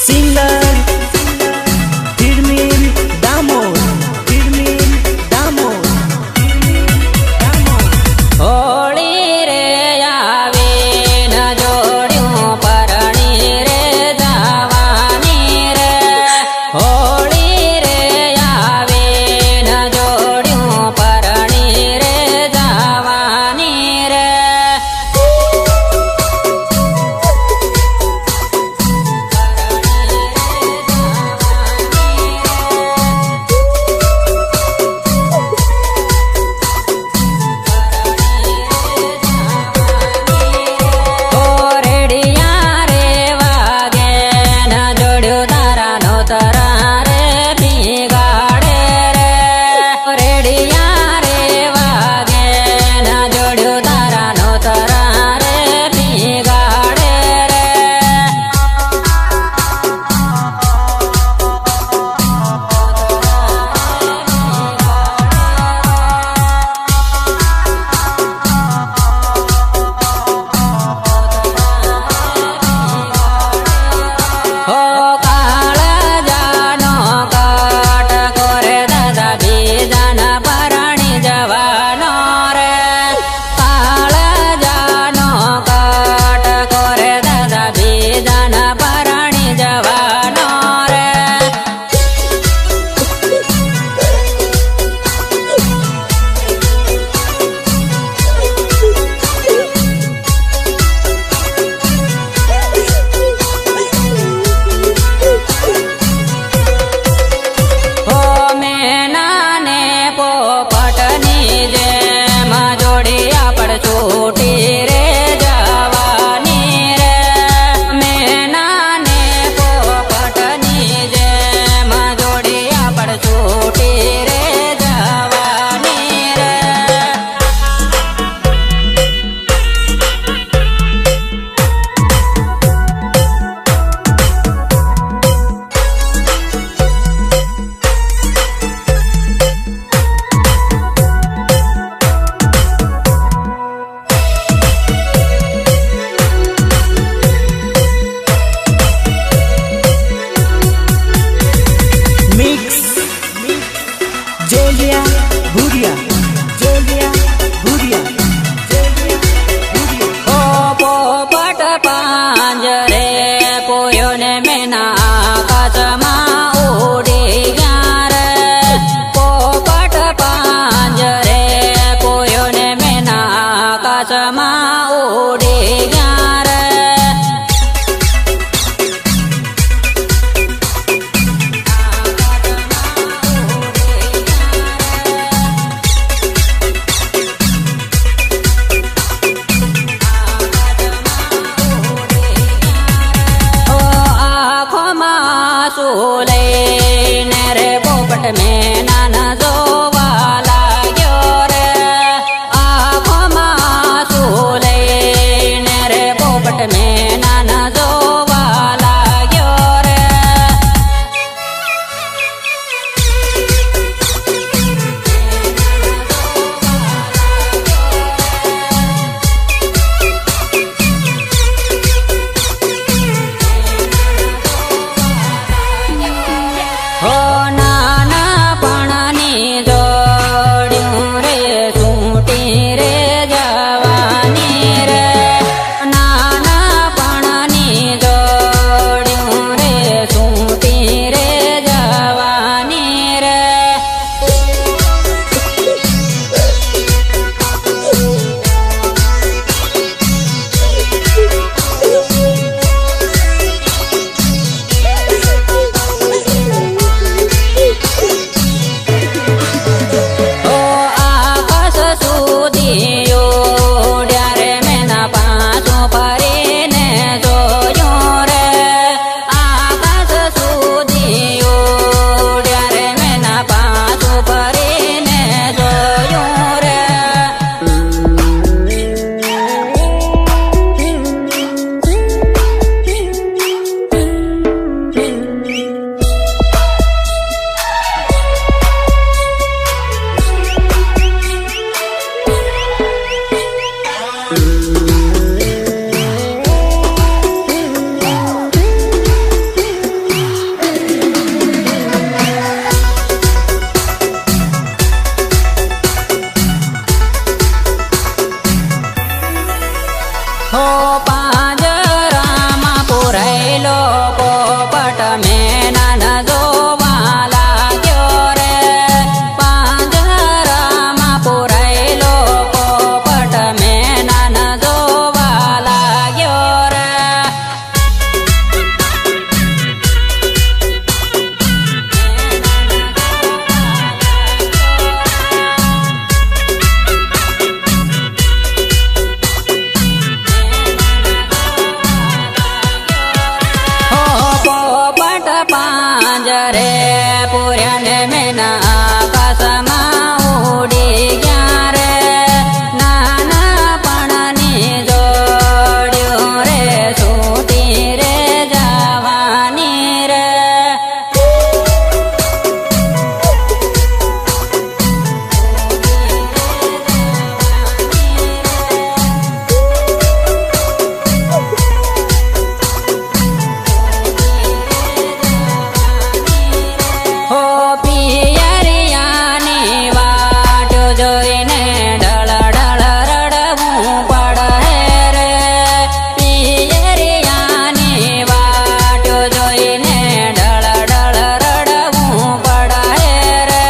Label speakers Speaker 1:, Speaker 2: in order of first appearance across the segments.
Speaker 1: singer હિરમીન દામોદ
Speaker 2: Holi રે આવે ન જોડ્યું પરણી રે જવાની રે હોળી રે આવે ન જોડ્યું પરણી રે જવાની રે પુરાયેલો પોપટ મેનન જોવા લાગ્યો રે પાંજરામાં પુરાયેલો પોપટ મેનન જોવા લાગ્યો રે પાંજરે પૂર્યાને મેના આકાશમાં ઉડી ગયા રે નાના પણની જોડ્યું રે છૂટી રે જવાની રે પિયરિયાની વાટ જોઈને ઢળ ઢળ રડવું પડે રે પિયરિયાની વાટ જોઈને ઢળ ઢળ રડવું પડે રે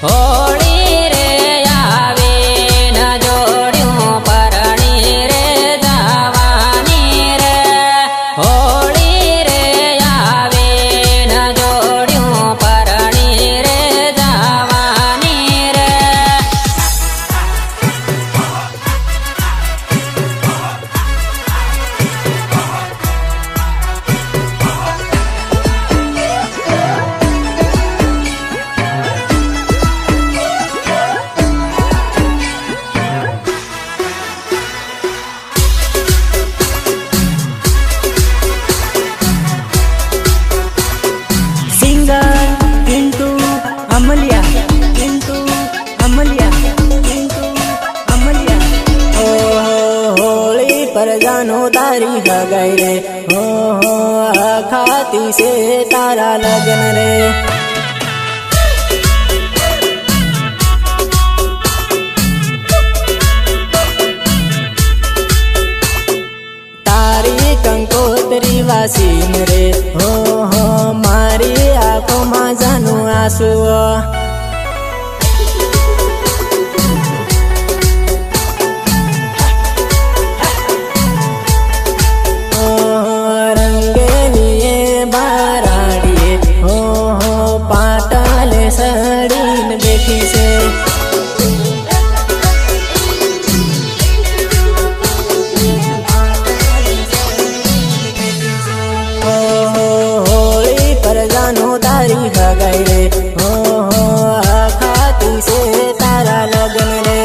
Speaker 2: હોળી રે આવીને જોડ્યું પરણી રે જવાની રે હોળી રે આવીને જોડ્યું પરણી રે જવાની રે
Speaker 1: परजानो तारी हगाई रे हो खाती से तारा लगन रे સીન રે હો હો મારી આંખોમાં જાનું આંસુ રંગેલીએ બારાડીએ હો હો પાટાલે સડીને બેઠી છે હોળી પર જાનો તારી હગાઈ રે હો હો ખાતી છે તારા લગ્ન રે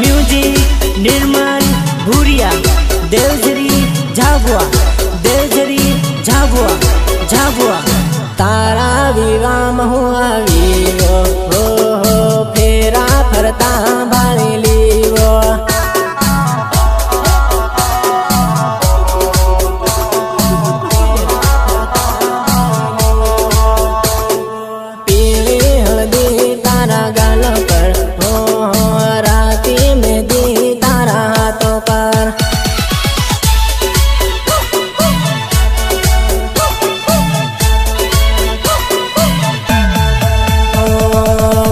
Speaker 1: म्यूजिक निर्मल भूरिया देवझरी झाबुआ देवझरी झाबुआ झाबुआ तारा विवाह में हूँ आवीरो हो फेरा फरता भाली लीवो पीली हल्दी तारा गाल पर हो राती मेहंदी तारा हाथों पर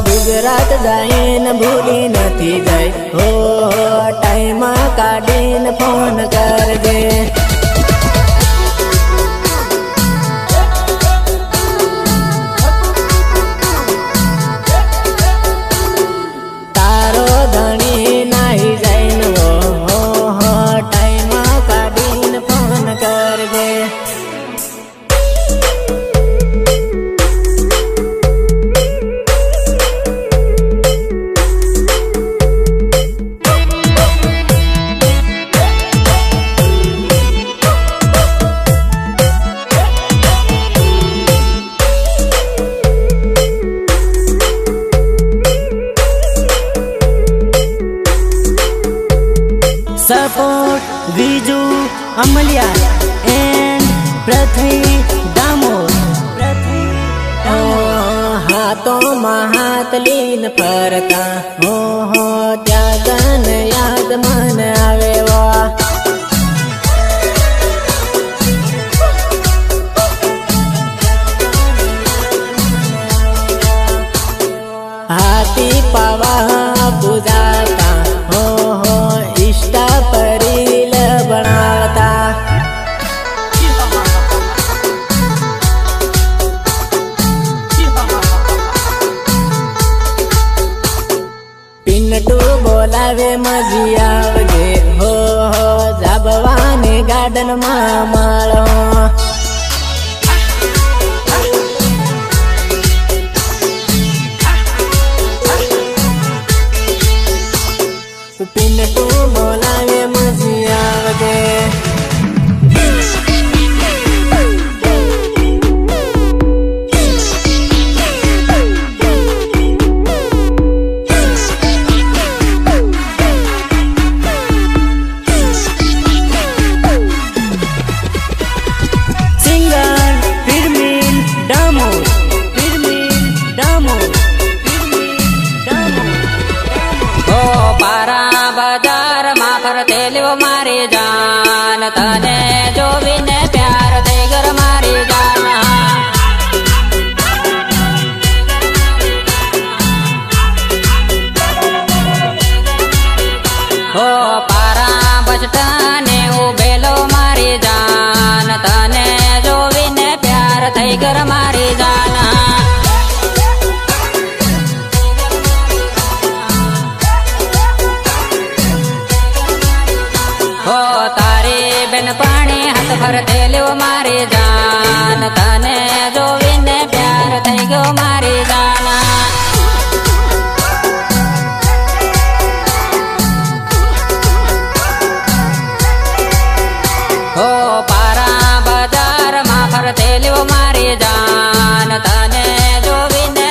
Speaker 1: गुजरात जाइन भूली नथी जाय हो टाइम काढीन फोन करजे तारो धणी नाही जाइन हो टाइम काढीन फोन करजे सपोर्ट विजू अमलिया एंड पृथ्वी दामोद हाथों में हाथ लीन फरता हो त्यागन याद मन आवे वा हाथी पावा पूजाता हो इष्टा परील बनाता पिन्नटू बोलावे मजी आवजे हो जाबवाने गार्डन में माळो पिन्नटू बोलावे मजी आवजे सिंगर फिरमीन दामोद
Speaker 2: हो पारा बजार मा फरते ल्यो मारी जान तने जोवीने प्यार થઈ ઘર મારી જાન हो पारा बचटाने उभेलो मारी जान तने जोवीने प्यार થઈ ઘર મારી જાન हो तारी बेन पाणी हाथ फरते ल्यो मारी जान तने जोवीने प्यार થઈ ગયો મારી જાન हो पारा बजार मा फरते ल्यो मारी जान तने जोवीने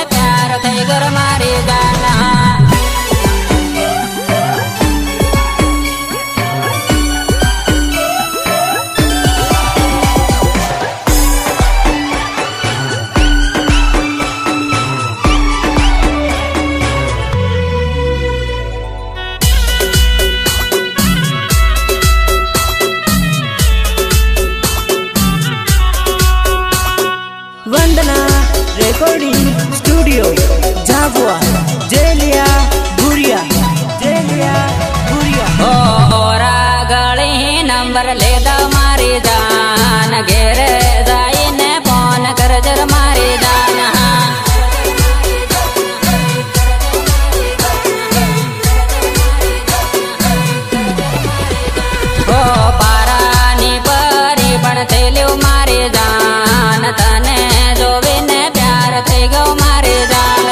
Speaker 2: નંબર લેતા મારી જાન ઘેરે જઈને ફોન કરજર મારી જાન ઓ પારાની પરી પણ થયેલું મારી જાન તને જોવીને પ્યાર થઈ ગયો મારી જાન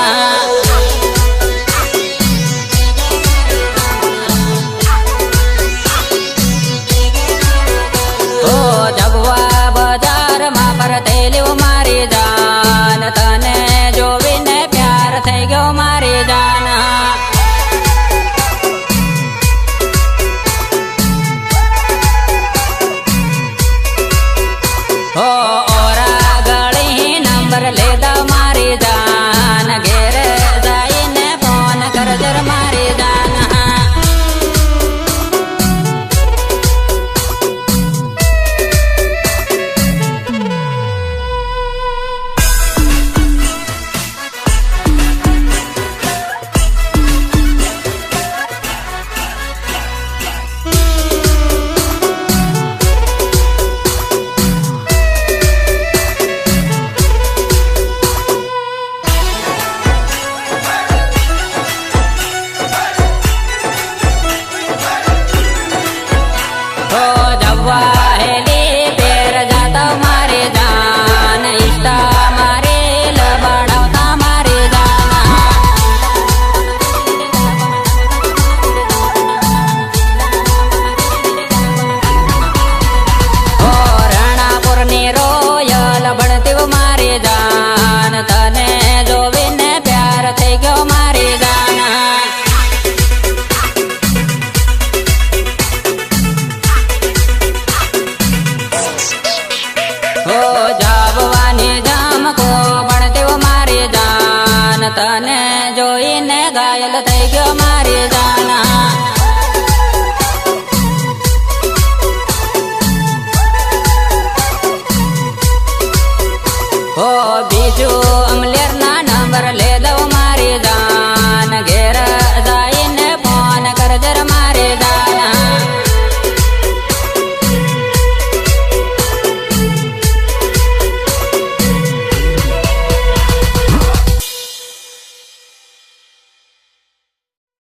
Speaker 2: ઓ જબવા બજારમાં ફરતેલું મારી જાન તને જોવીને પ્યાર થઈ ગયો મારી જાન ઓ ઓરા ગળી નંબર લેતા મારી જાન ઘેરે જઈને ફોન કરજર મારી જાન હેલી પેર જાતા મારી જાન ઈષ્ટા મારી લબડાવતા મારી જાન ઓ રણાપુરની રોયલ ભણતી મારી જાન તને જોવીને પ્યાર થઈ ગયો મારી જાન ઓ જાબવાની જામકો ભણતી મારી જાન તને જોઈને ઘાયલ થઈ ગયો મારી જાન